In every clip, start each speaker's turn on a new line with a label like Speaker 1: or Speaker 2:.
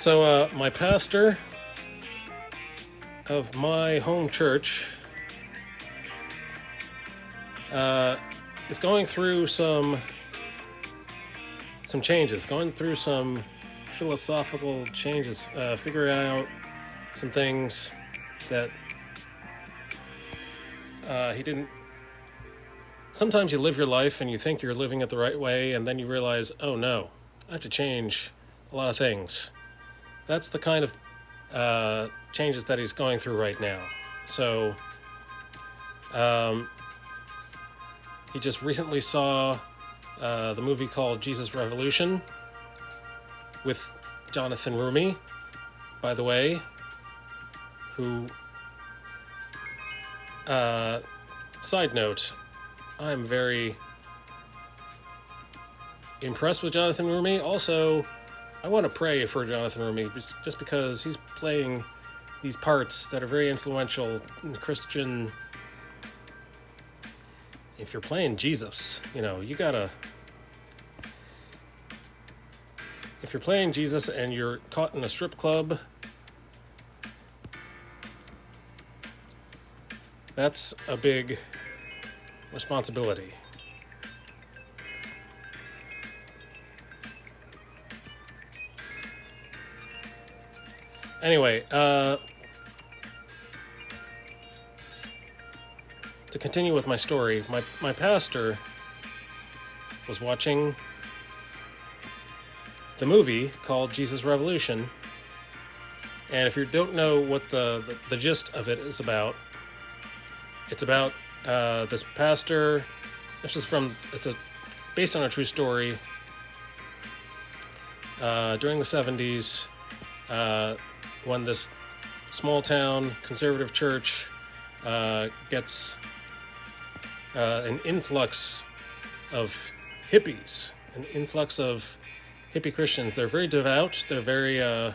Speaker 1: My pastor of my home church uh, is going through some changes, going through some philosophical changes, figuring out some things that he didn't. Sometimes you live your life and you think you're living it the right way, and then you realize, oh no, I have to change a lot of things. That's the kind of changes that he's going through right now. So, he just recently saw the movie called Jesus Revolution with Jonathan Rumi, by the way, who, side note, I'm very impressed with Jonathan Rumi. Also, I want to pray for Jonathan Rumi just because he's playing these parts that are very influential in the Christian. If you're playing Jesus, you gotta. If you're playing Jesus and you're caught in a strip club, that's a big responsibility. Anyway, to continue with my story, my pastor was watching the movie called Jesus Revolution. And if you don't know what the gist of it is about, it's about this pastor. It's based on a true story. During the 70s, when this small town conservative church gets an influx of hippies, an influx of hippie Christians. They're very devout. They're very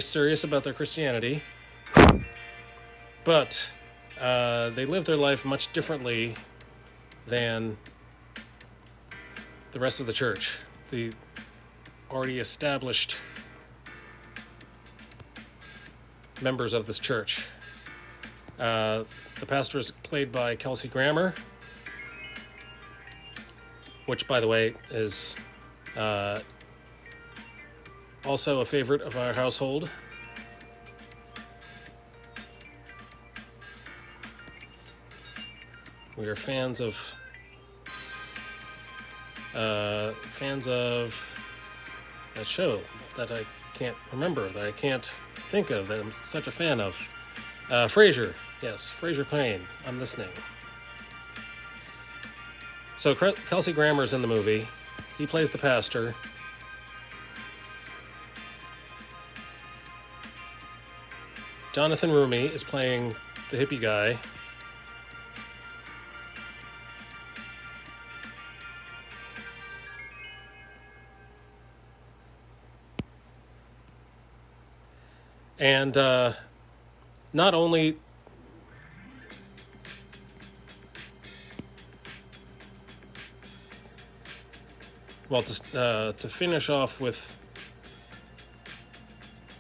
Speaker 1: serious about their Christianity, but they live their life much differently than the rest of the church, the already established members of this church. The pastor is played by Kelsey Grammer, which, by the way, is also a favorite of our household. We are fans of that show that I can't remember, that I can't think of, that I'm such a fan of. Frasier, yes, Frasier Payne. I'm listening. So Kelsey Grammer's in the movie. He plays the pastor. Jonathan Rumi is playing the hippie guy. And not only to finish off with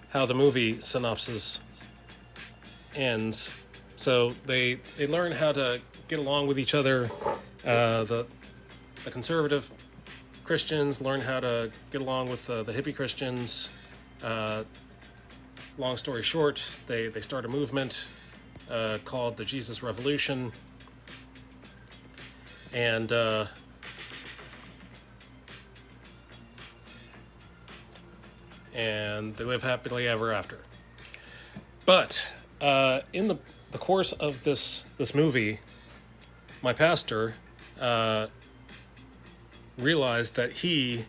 Speaker 1: how the movie synopsis ends, so they learn how to get along with each other. The conservative Christians learn how to get along with the hippie Christians. Long story short, they start a movement called the Jesus Revolution, and they live happily ever after. But in the course of this movie, my pastor realized that he's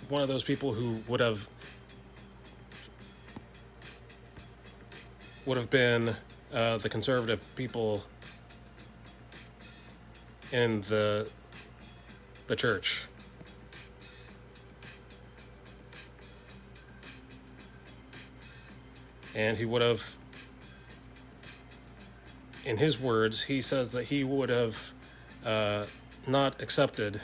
Speaker 1: one of those people who would have been the conservative people in the church. And he would have, in his words, he says that he would have not accepted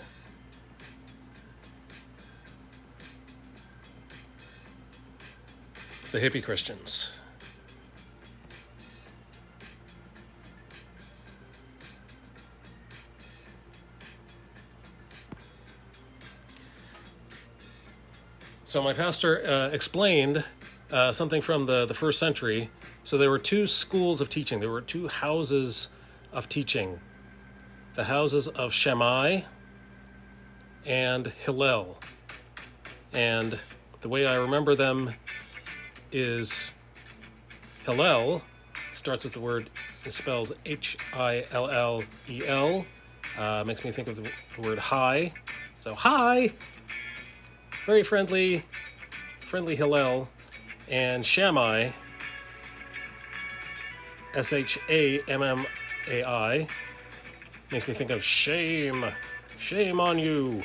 Speaker 1: the hippie Christians. So my pastor explained something from the first century. So there were two schools of teaching. There were two houses of teaching. The houses of Shammai and Hillel. And the way I remember them is Hillel starts with the word, is spelled Hillel. Makes me think of the word hi. So hi, very friendly Hillel. And Shammai, Shammai, makes me think of shame on you.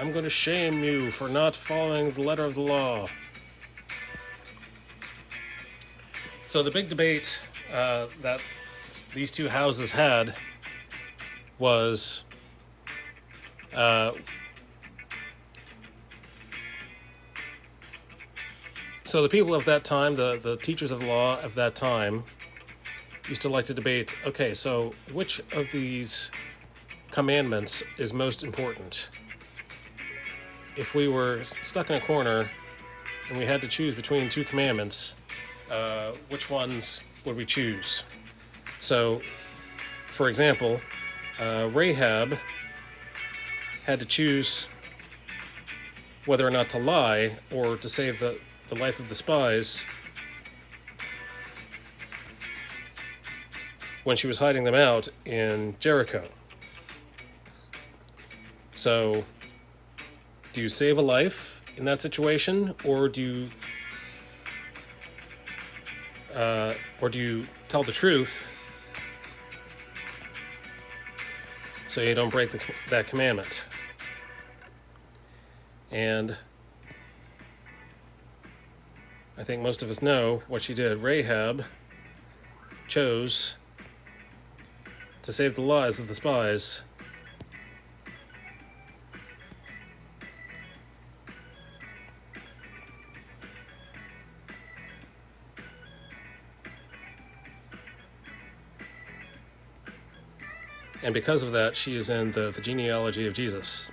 Speaker 1: I'm going to shame you for not following the letter of the law. So the big debate that these two houses had was so the people of that time, the teachers of the law of that time, used to like to debate, okay, so which of these commandments is most important? If we were stuck in a corner and we had to choose between two commandments, which ones would we choose? So, for example, Rahab had to choose whether or not to lie or to save the life of the spies when she was hiding them out in Jericho. So, do you save a life in that situation, or do you tell the truth so you don't break that commandment? And I think most of us know what she did. Rahab chose to save the lives of the spies. And because of that, she is in the genealogy of Jesus.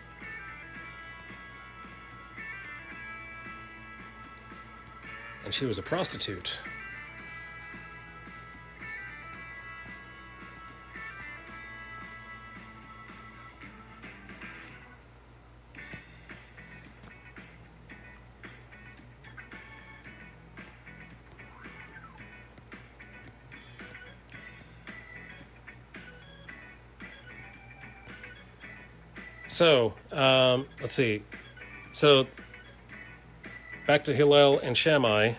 Speaker 1: And she was a prostitute. So, let's see. So, back to Hillel and Shammai.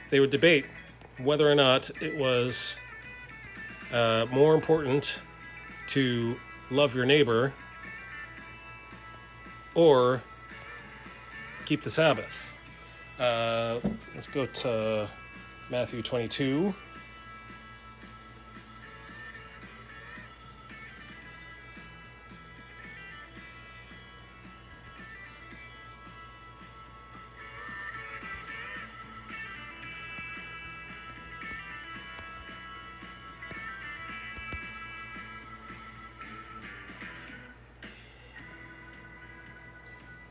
Speaker 1: They would debate whether or not it was more important to love your neighbor or keep the Sabbath. Let's go to Matthew 22.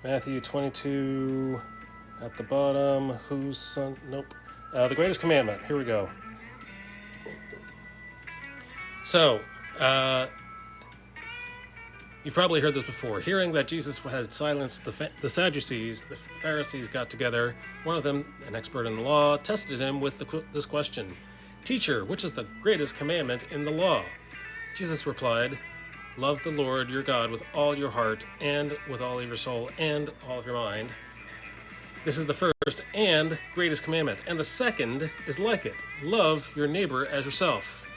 Speaker 1: Matthew 22 at the bottom. Whose son? Nope. The greatest commandment. Here we go. So, you've probably heard this before. Hearing that Jesus had silenced the Sadducees, the Pharisees got together. One of them, an expert in the law, tested him with this question. Teacher, which is the greatest commandment in the law? Jesus replied, love the Lord your God with all your heart and with all of your soul and all of your mind. This is the first and greatest commandment. And the second is like it. Love your neighbor as yourself.